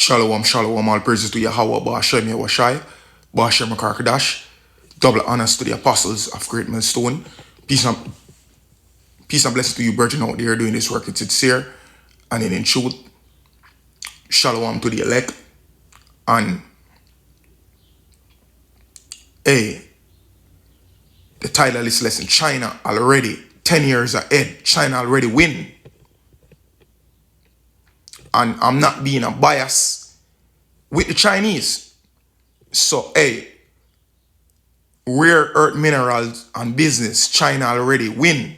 Shalom, shalom, all praises to Yahweh, Ba'ashem Yahushai, Ba'ashem Karkadash. Double honors to the apostles of Great Millstone. Peace and blessings to you, virgin out there doing this work in sincere and in truth. Shalom to the elect. And, the title of this lesson, China already 10 years ahead. China already win. And I'm not being a bias with the Chinese. So, rare earth minerals and business, China already win.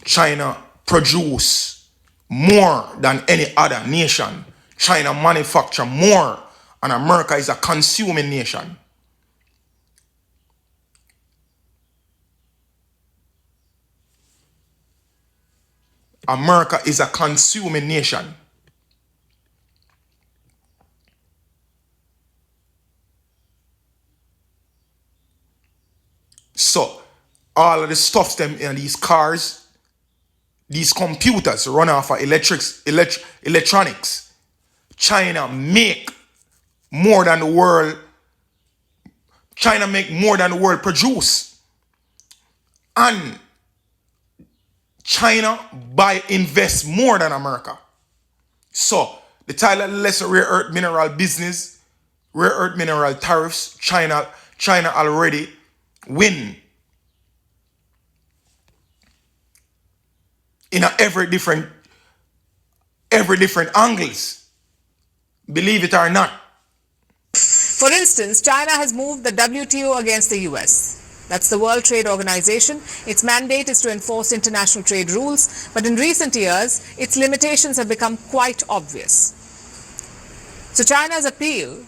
China produce more than any other nation. China manufacture more, and America is a consuming nation. America is a consuming nation. So, all of the stuff them in these cars, these computers run off of electronics. China make more than the world. China make more than the world produce. And China invest more than America. So, the title of the lesson, rare earth mineral business, rare earth mineral tariffs, China already win. In every different angles. Believe it or not. For instance, China has moved the WTO against the US. That's the World Trade Organization. Its mandate is to enforce international trade rules, but in recent years, its limitations have become quite obvious. So China's appeal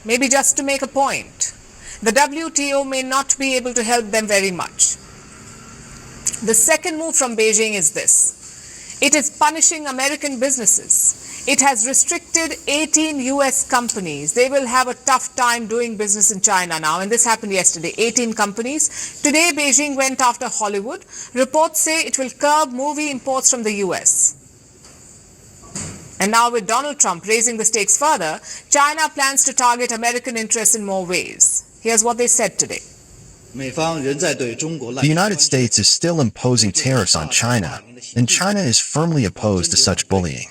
may be just to make a point. The WTO may not be able to help them very much. The second move from Beijing is this. It is punishing American businesses. It has restricted 18 US companies. They will have a tough time doing business in China now, and this happened yesterday. 18 companies. Today, Beijing went after Hollywood. Reports say it will curb movie imports from the US. And now with Donald Trump raising the stakes further, China plans to target American interests in more ways. Here's what they said today. The United States is still imposing tariffs on China, and China is firmly opposed to such bullying.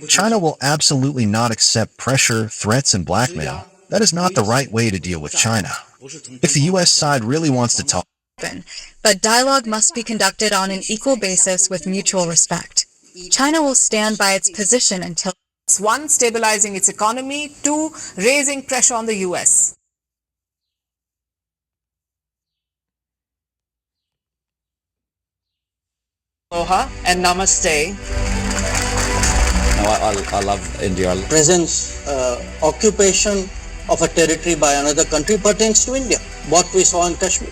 China will absolutely not accept pressure, threats, and blackmail. That is not the right way to deal with China. If the U.S. side really wants to talk, but dialogue must be conducted on an equal basis with mutual respect. China will stand by its position until 1. Stabilizing its economy. 2. Raising pressure on the U.S. Aloha and namaste. I love India. Presence, occupation of a territory by another country pertains to India. What we saw in Kashmir.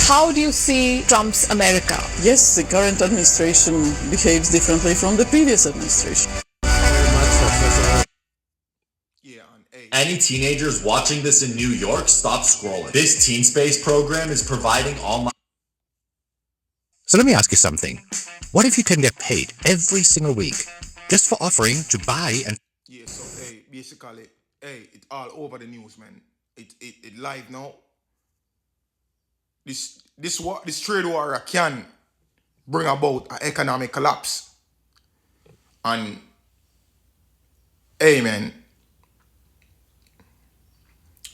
How do you see Trump's America? Yes, the current administration behaves differently from the previous administration. Any teenagers watching this in New York, stop scrolling. This Teen Space program is providing online. So let me ask you something. What if you can get paid every single week just for offering to buy and... Yeah, so, basically, it's all over the news, man. It live now. This trade war can bring about an economic collapse. And, man,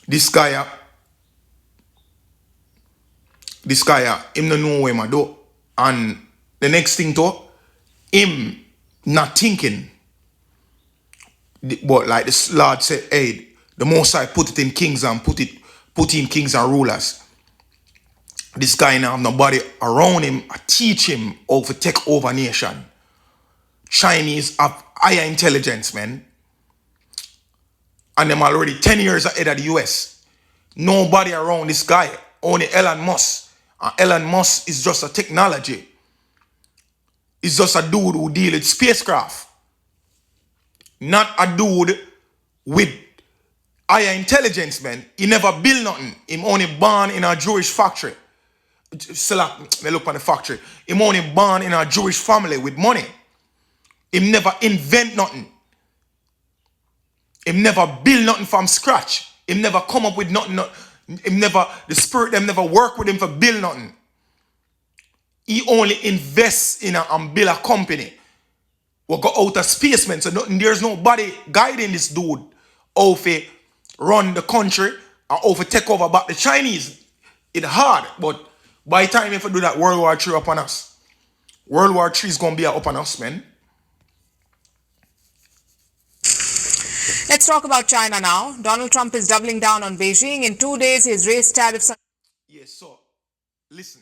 this guy, him no know what him do. And the next thing though, him not thinking. But like the Lord said, the Most High put it in kings and put in kings and rulers. This guy now have nobody around him teach him how to take over nation. Chinese have higher intelligence, man. And them already 10 years ahead of the US. Nobody around this guy, only Elon Musk. And Elon Musk is just a technology. He's just a dude who deals with spacecraft. Not a dude with higher intelligence, man. He never build nothing. Him only born in a Jewish factory. Select, me look on the factory. Him only born in a Jewish family with money. Him never invent nothing. Him never build nothing from scratch. Him never come up with nothing. Him never, the spirit them never work with him for build nothing. He only invests in and build a company. We go out of space, man. So there's nobody guiding this dude how to run the country or how to take over back the Chinese. It's hard, but by the time if we do that, World War III upon us. World War III is going to be upon us, man. Let's talk about China now. Donald Trump is doubling down on Beijing. In 2 days, he has raised tariffs on... Yes, so, listen,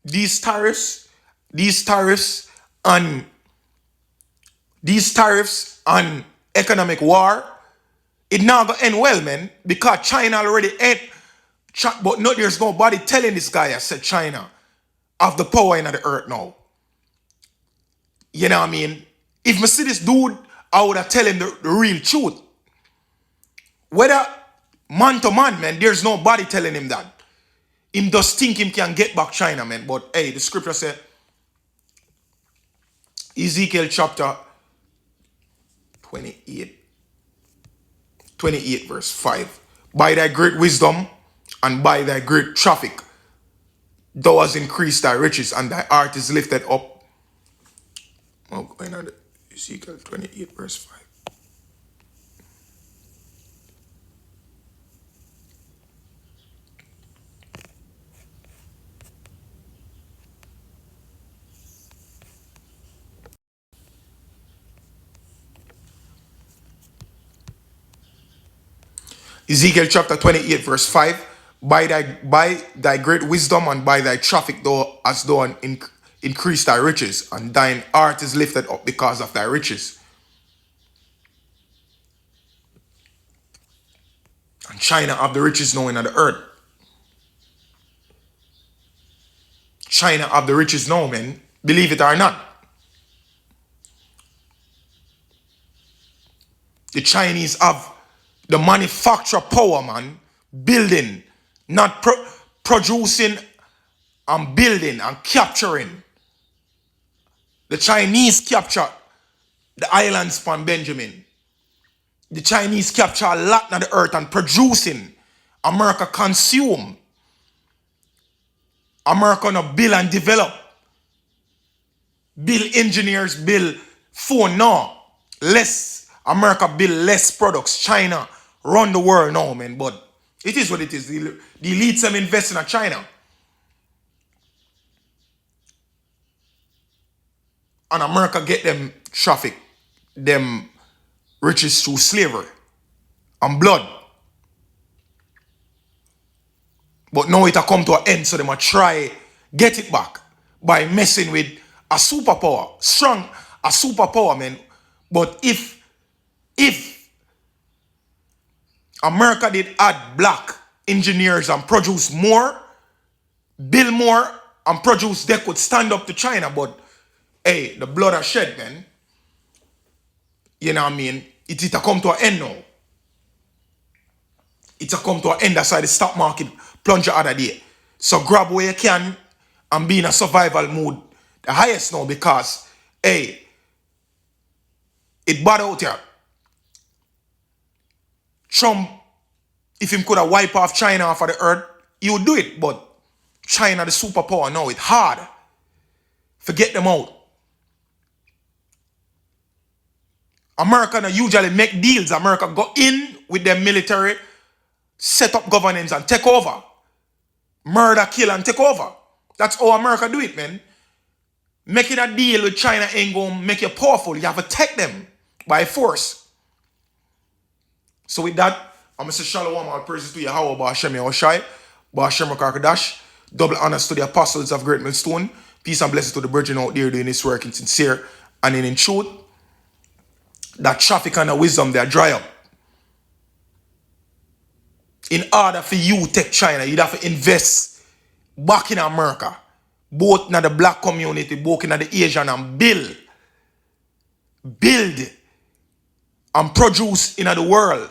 these tariffs, and economic war, it now gonna end well, man, because China already end. But no, there's nobody telling this guy, I said China, have the power in the earth now. You know what I mean? If I see this dude, I would have tell him the real truth. Whether man to man, man, there's nobody telling him that. Him just think him can get back China, man. But hey, the scripture said, Ezekiel chapter 28 verse 5. By thy great wisdom and by thy great traffic, thou hast increased thy riches and thy heart is lifted up. Oh, going on Ezekiel 28 verse 5. Ezekiel chapter 28 verse 5. By thy great wisdom and by thy traffic thou hast done increased thy riches, and thine heart is lifted up because of thy riches. And China have the riches now in the earth. China have the riches now, man. Believe it or not. The Chinese have the manufacture power, man. Building, not producing and building and capturing. The Chinese capture the islands from Benjamin. The Chinese capture a lot of the earth and producing. America consume. America no build and develop. Build engineers, build phone now. Less, America build less products. China run the world now, man. But it is what it is. The elites them invest in China. And America get them traffic, them riches through slavery and blood. But now it a come to an end, so they might try get it back by messing with a superpower. Strong, a superpower, man. But if America did add black engineers and produce more, build more, and produce, they could stand up to China. But hey, the blood are shed, man. You know what I mean? It a come to an end now. It a come to an end. That's why the stock market plunge the other day. So grab where you can and be in a survival mood. The highest now, because hey, it bad out here. Trump, if him could have wiped off China off of the earth, he would do it. But China, the superpower now, it's hard. Forget them out. America now usually make deals. America go in with their military, set up governance and take over. Murder, kill and take over. That's how America do it, man. Making a deal with China ain't going to make you powerful. You have to take them by force. So with that, I'm going to say shalom, all praises to Yahweh, Ba'ashem Yahushai, Ba'ashem Rakakadash, double honors to the apostles of Great Millstone, peace and blessings to the virgin out there doing this work in sincere and in truth. That traffic and the wisdom, they dry up. In order for you to take China, you'd have to invest back in America, both in the black community, both in the Asian, and build and produce in the world.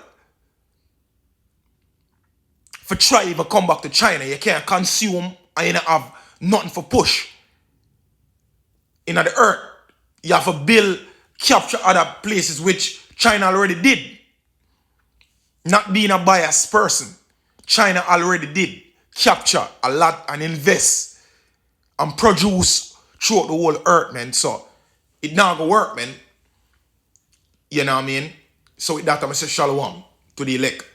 For try to come back to China, you can't consume and you don't have nothing for push. In the earth, you have to build, capture other places which China already did. Not being a biased person, China already did capture a lot and invest and produce throughout the whole earth, man. So it not gonna work, man. You know what I mean? So with that, I'm gonna say shalom to the elect.